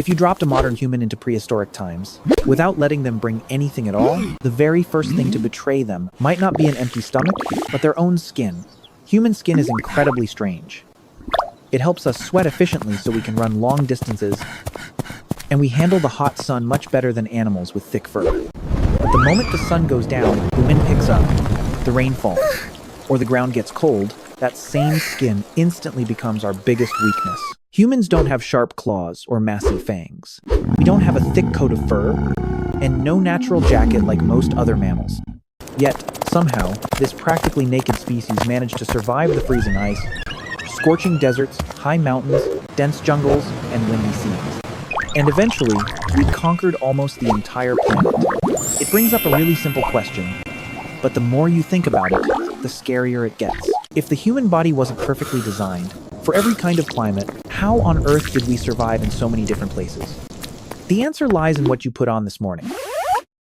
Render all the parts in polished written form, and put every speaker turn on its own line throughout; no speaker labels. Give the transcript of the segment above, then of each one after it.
If you dropped a modern human into prehistoric times, without letting them bring anything at all, the very first thing to betray them might not be an empty stomach, but their own skin. Human skin is incredibly strange. It helps us sweat efficiently so we can run long distances, and we handle the hot sun much better than animals with thick fur. But the moment the sun goes down, the wind picks up, the rain falls, or the ground gets cold, that same skin instantly becomes our biggest weakness. Humans don't have sharp claws or massive fangs. We don't have a thick coat of fur, and no natural jacket like most other mammals. Yet, somehow, this practically naked species managed to survive the freezing ice, scorching deserts, high mountains, dense jungles, and windy seas. And eventually, we conquered almost the entire planet. It brings up a really simple question, but the more you think about it, the scarier it gets. If the human body wasn't perfectly designed for every kind of climate, how on earth did we survive in so many different places? The answer lies in what you put on this morning.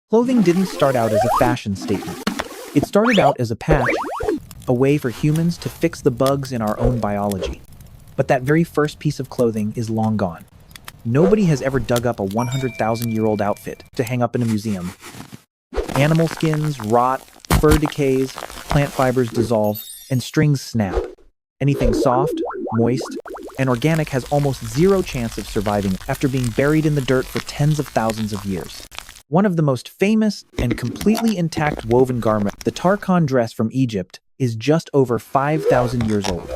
Clothing didn't start out as a fashion statement. It started out as a patch, a way for humans to fix the bugs in our own biology. But that very first piece of clothing is long gone. Nobody has ever dug up a 100,000-year-old outfit to hang up in a museum. Animal skins rot, fur decays, plant fibers dissolve, and strings snap. Anything soft, moist, and organic has almost zero chance of surviving after being buried in the dirt for tens of thousands of years. One of the most famous and completely intact woven garment, the Tarkan dress from Egypt, is just over 5,000 years old.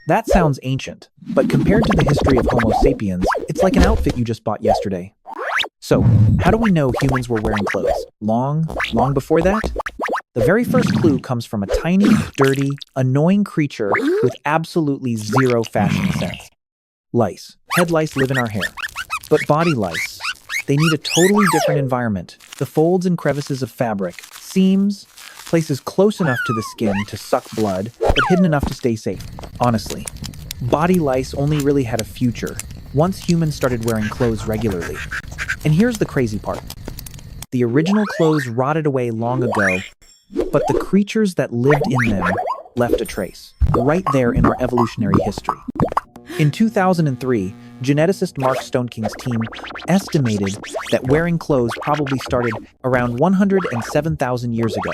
That sounds ancient, but compared to the history of Homo sapiens, it's like an outfit you just bought yesterday. So, how do we know humans were wearing clothes? Long before that? The very first clue comes from a tiny, dirty, annoying creature with absolutely zero fashion sense. Lice. Head lice live in our hair. But body lice, they need a totally different environment. The folds and crevices of fabric, seams, places close enough to the skin to suck blood, but hidden enough to stay safe. Honestly, body lice only really had a future once humans started wearing clothes regularly. And here's the crazy part. The original clothes rotted away long ago, but the creatures that lived in them left a trace, right there in our evolutionary history. In 2003, geneticist Mark Stoneking's team estimated that wearing clothes probably started around 107,000 years ago.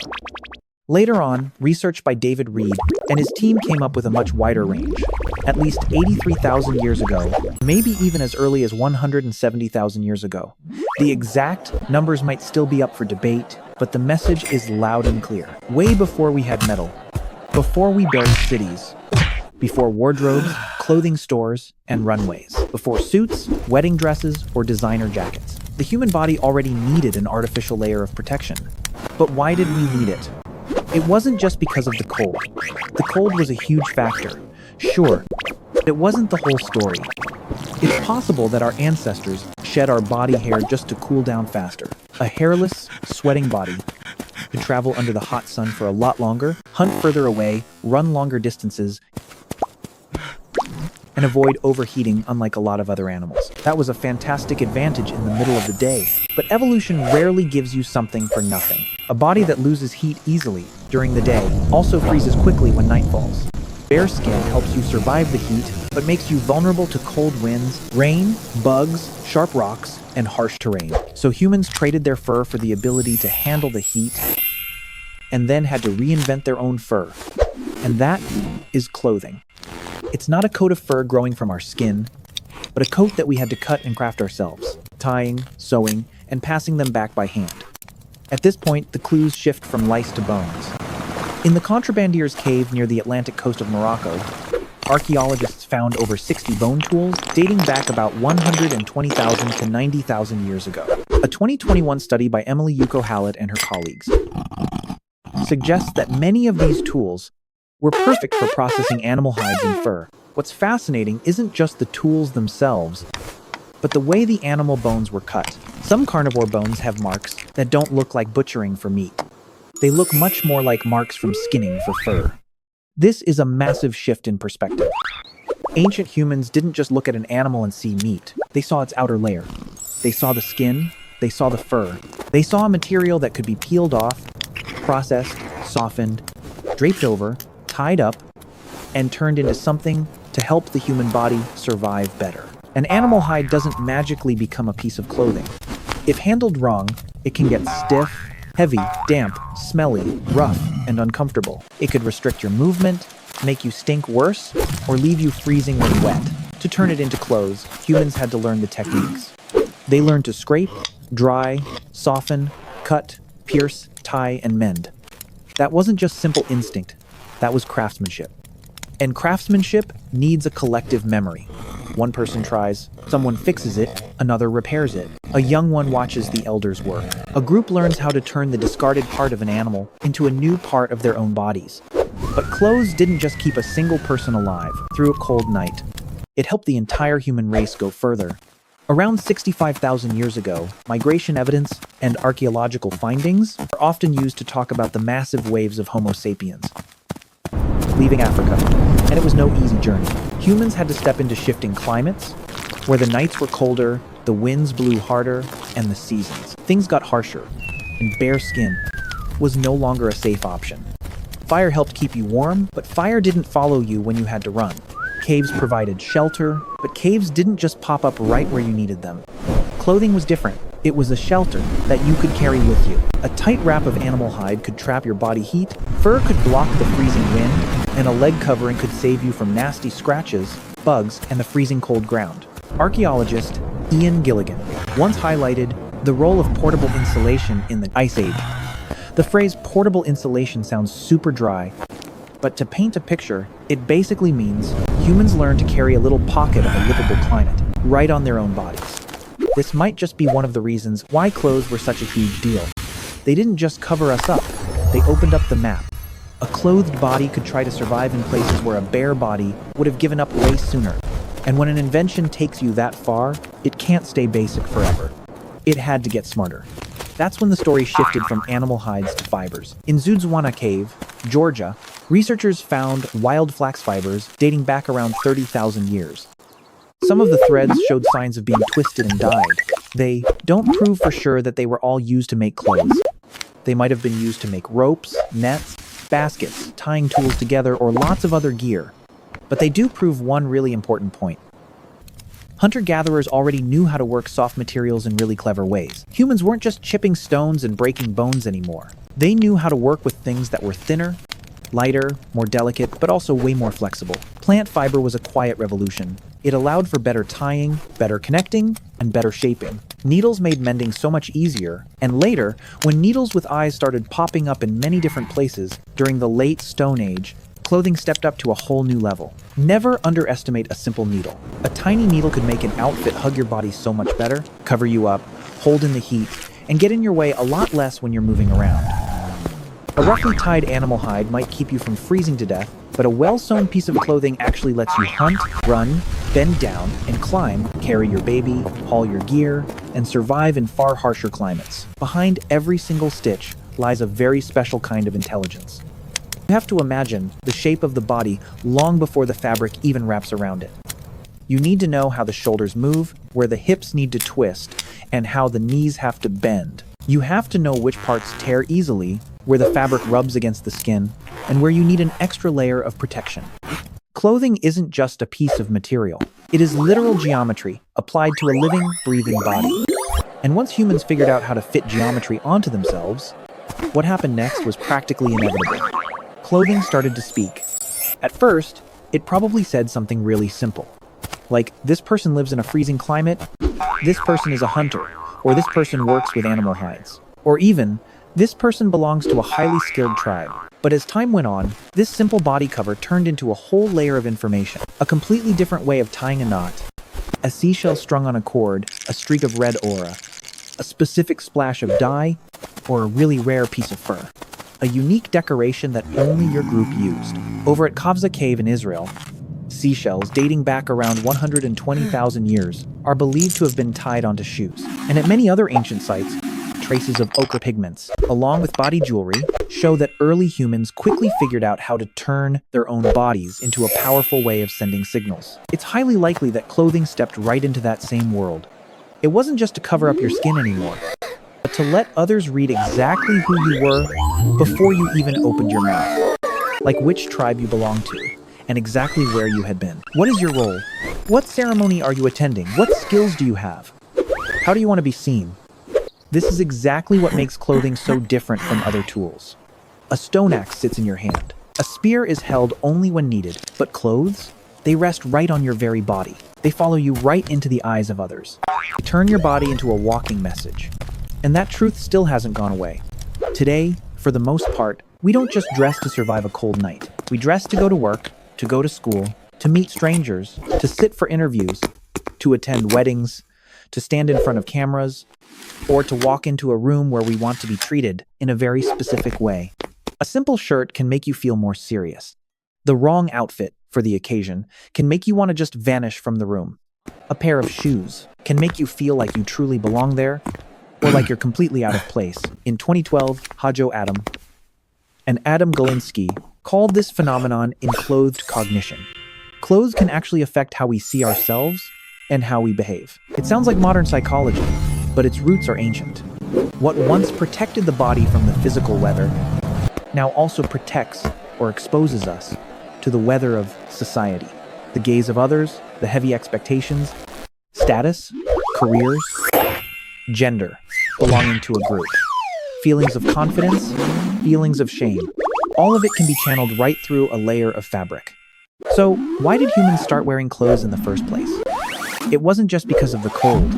Later on, research by David Reed and his team came up with a much wider range, at least 83,000 years ago, maybe even as early as 170,000 years ago. The exact numbers might still be up for debate, but the message is loud and clear. Way before we had metal, before we built cities, before wardrobes, clothing stores, and runways, before suits, wedding dresses, or designer jackets, the human body already needed an artificial layer of protection. But why did we need it? It wasn't just because of the cold. The cold was a huge factor, sure, but it wasn't the whole story. It's possible that our ancestors shed our body hair just to cool down faster. A hairless, sweating body could travel under the hot sun for a lot longer, hunt further away, run longer distances, and avoid overheating unlike a lot of other animals. That was a fantastic advantage in the middle of the day. But evolution rarely gives you something for nothing. A body that loses heat easily during the day also freezes quickly when night falls. Bare skin helps you survive the heat, but makes you vulnerable to cold winds, rain, bugs, sharp rocks, and harsh terrain. So humans traded their fur for the ability to handle the heat, and then had to reinvent their own fur. And that is clothing. It's not a coat of fur growing from our skin, but a coat that we had to cut and craft ourselves, tying, sewing, and passing them back by hand. At this point, the clues shift from lice to bones. In the Contrabandier's Cave near the Atlantic coast of Morocco, archaeologists found over 60 bone tools dating back about 120,000 to 90,000 years ago. A 2021 study by Emily Yuko Hallett and her colleagues suggests that many of these tools were perfect for processing animal hides and fur. What's fascinating isn't just the tools themselves, but the way the animal bones were cut. Some carnivore bones have marks that don't look like butchering for meat. They look much more like marks from skinning for fur. This is a massive shift in perspective. Ancient humans didn't just look at an animal and see meat. They saw its outer layer. They saw the skin. They saw the fur. They saw a material that could be peeled off, processed, softened, draped over, tied up, and turned into something to help the human body survive better. An animal hide doesn't magically become a piece of clothing. If handled wrong, it can get stiff, heavy, damp, smelly, rough, and uncomfortable. It could restrict your movement, make you stink worse, or leave you freezing when wet. To turn it into clothes, humans had to learn the techniques. They learned to scrape, dry, soften, cut, pierce, tie, and mend. That wasn't just simple instinct, that was craftsmanship. And craftsmanship needs a collective memory. One person tries, someone fixes it, another repairs it. A young one watches the elders work. A group learns how to turn the discarded part of an animal into a new part of their own bodies. But clothes didn't just keep a single person alive through a cold night. It helped the entire human race go further. Around 65,000 years ago, migration evidence and archaeological findings are often used to talk about the massive waves of Homo sapiens leaving Africa, and it was no easy journey. Humans had to step into shifting climates, where the nights were colder, the winds blew harder, and the seasons. Things got harsher, and bare skin was no longer a safe option. Fire helped keep you warm, but fire didn't follow you when you had to run. Caves provided shelter, but caves didn't just pop up right where you needed them. Clothing was different. It was a shelter that you could carry with you. A tight wrap of animal hide could trap your body heat, fur could block the freezing wind, and a leg covering could save you from nasty scratches, bugs, and the freezing cold ground. Archaeologist Ian Gilligan once highlighted the role of portable insulation in the Ice Age. The phrase portable insulation sounds super dry, but to paint a picture, it basically means humans learn to carry a little pocket of a livable climate right on their own bodies. This might just be one of the reasons why clothes were such a huge deal. They didn't just cover us up, they opened up the map. A clothed body could try to survive in places where a bare body would have given up way sooner. And when an invention takes you that far, it can't stay basic forever. It had to get smarter. That's when the story shifted from animal hides to fibers. In Zudzwana Cave, Georgia, researchers found wild flax fibers dating back around 30,000 years. Some of the threads showed signs of being twisted and dyed. They don't prove for sure that they were all used to make clothes. They might have been used to make ropes, nets, baskets, tying tools together, or lots of other gear. But they do prove one really important point. Hunter-gatherers already knew how to work soft materials in really clever ways. Humans weren't just chipping stones and breaking bones anymore. They knew how to work with things that were thinner, lighter, more delicate, but also way more flexible. Plant fiber was a quiet revolution. It allowed for better tying, better connecting, and better shaping. Needles made mending so much easier, and later, when needles with eyes started popping up in many different places during the late Stone Age, clothing stepped up to a whole new level. Never underestimate a simple needle. A tiny needle could make an outfit hug your body so much better, cover you up, hold in the heat, and get in your way a lot less when you're moving around. A roughly tied animal hide might keep you from freezing to death, but a well-sewn piece of clothing actually lets you hunt, run, bend down, and climb, carry your baby, haul your gear, and survive in far harsher climates. Behind every single stitch lies a very special kind of intelligence. You have to imagine the shape of the body long before the fabric even wraps around it. You need to know how the shoulders move, where the hips need to twist, and how the knees have to bend. You have to know which parts tear easily, where the fabric rubs against the skin, and where you need an extra layer of protection. Clothing isn't just a piece of material. It is literal geometry applied to a living, breathing body. And once humans figured out how to fit geometry onto themselves, what happened next was practically inevitable. Clothing started to speak. At first, it probably said something really simple. Like, this person lives in a freezing climate, this person is a hunter, or this person works with animal hides. Or even, this person belongs to a highly skilled tribe. But as time went on, this simple body cover turned into a whole layer of information. A completely different way of tying a knot, a seashell strung on a cord, a streak of red aura, a specific splash of dye, or a really rare piece of fur. A unique decoration that only your group used. Over at Kavza Cave in Israel, seashells dating back around 120,000 years are believed to have been tied onto shoes. And at many other ancient sites, traces of ochre pigments, along with body jewelry, show that early humans quickly figured out how to turn their own bodies into a powerful way of sending signals. It's highly likely that clothing stepped right into that same world. It wasn't just to cover up your skin anymore, but to let others read exactly who you were before you even opened your mouth, like which tribe you belonged to, and exactly where you had been. What is your role? What ceremony are you attending? What skills do you have? How do you want to be seen? This is exactly what makes clothing so different from other tools. A stone axe sits in your hand. A spear is held only when needed, but clothes? They rest right on your very body. They follow you right into the eyes of others. They turn your body into a walking message. And that truth still hasn't gone away. Today, for the most part, we don't just dress to survive a cold night. We dress to go to work, to go to school, to meet strangers, to sit for interviews, to attend weddings, to stand in front of cameras, or to walk into a room where we want to be treated in a very specific way. A simple shirt can make you feel more serious. The wrong outfit for the occasion can make you want to just vanish from the room. A pair of shoes can make you feel like you truly belong there, or like you're completely out of place. In 2012, Hajo Adam and Adam Galinsky called this phenomenon enclothed cognition. Clothes can actually affect how we see ourselves and how we behave. It sounds like modern psychology, but its roots are ancient. What once protected the body from the physical weather now also protects or exposes us to the weather of society. The gaze of others, the heavy expectations, status, careers, gender, belonging to a group, feelings of confidence, feelings of shame. All of it can be channeled right through a layer of fabric. So, why did humans start wearing clothes in the first place? It wasn't just because of the cold.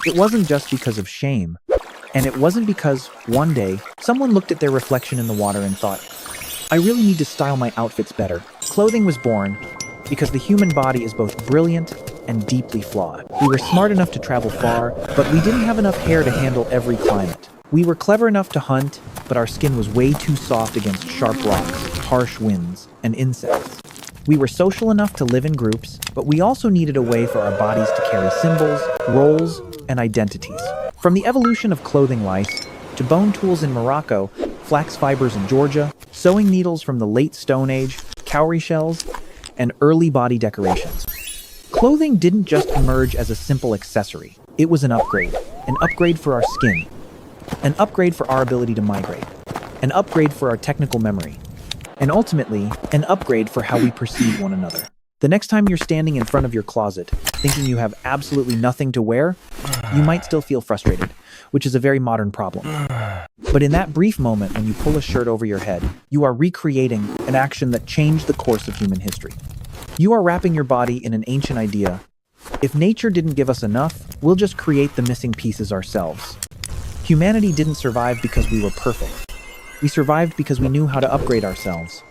It wasn't just because of shame. And it wasn't because, one day, someone looked at their reflection in the water and thought, I really need to style my outfits better. Clothing was born because the human body is both brilliant and deeply flawed. We were smart enough to travel far, but we didn't have enough hair to handle every climate. We were clever enough to hunt, but our skin was way too soft against sharp rocks, harsh winds, and insects. We were social enough to live in groups, but we also needed a way for our bodies to carry symbols, roles, and identities. From the evolution of clothing lice, to bone tools in Morocco, flax fibers in Georgia, sewing needles from the late Stone Age, cowrie shells, and early body decorations. Clothing didn't just emerge as a simple accessory. It was an upgrade for our skin, an upgrade for our ability to migrate, an upgrade for our technical memory, and ultimately, an upgrade for how we perceive one another. The next time you're standing in front of your closet, thinking you have absolutely nothing to wear, you might still feel frustrated, which is a very modern problem. But in that brief moment when you pull a shirt over your head, you are recreating an action that changed the course of human history. You are wrapping your body in an ancient idea. If nature didn't give us enough, we'll just create the missing pieces ourselves. Humanity didn't survive because we were perfect. We survived because we knew how to upgrade ourselves.